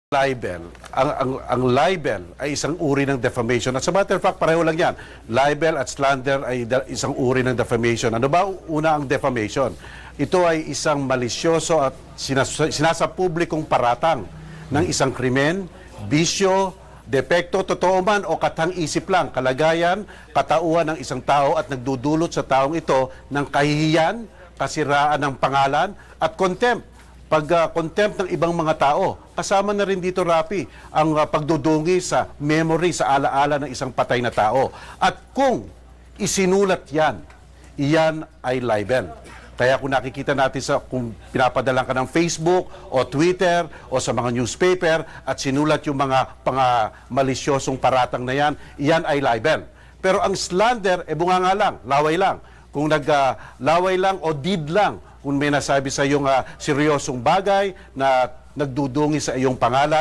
Libel. Ang libel ay isang uri ng defamation. At sa matter of fact, pareho lang yan. Libel at slander ay isang uri ng defamation. Ano ba una ang defamation? Ito ay isang malisyoso at sinasapublikong paratang ng isang krimen, bisyo, depekto, totoo man o katang-isip lang, kalagayan, katauhan ng isang tao at nagdudulot sa taong ito ng kahihiyan, kasiraan ng pangalan at contempt. Pag-contempt ng ibang mga tao. Kasama na rin dito, Rapi, ang pagdudungi sa memory, sa alaala ng isang patay na tao. At kung isinulat yan, iyan ay libel. Kaya kung nakikita natin kung pinapadala ka ng Facebook o Twitter o sa mga newspaper at sinulat yung mga malisyosong paratang na yan, iyan ay libel. Pero ang slander, bunganga lang, laway lang. Kung laway lang o deed lang, kung may nasabi sa iyong seryosong bagay na nagdudungi sa iyong pangalan,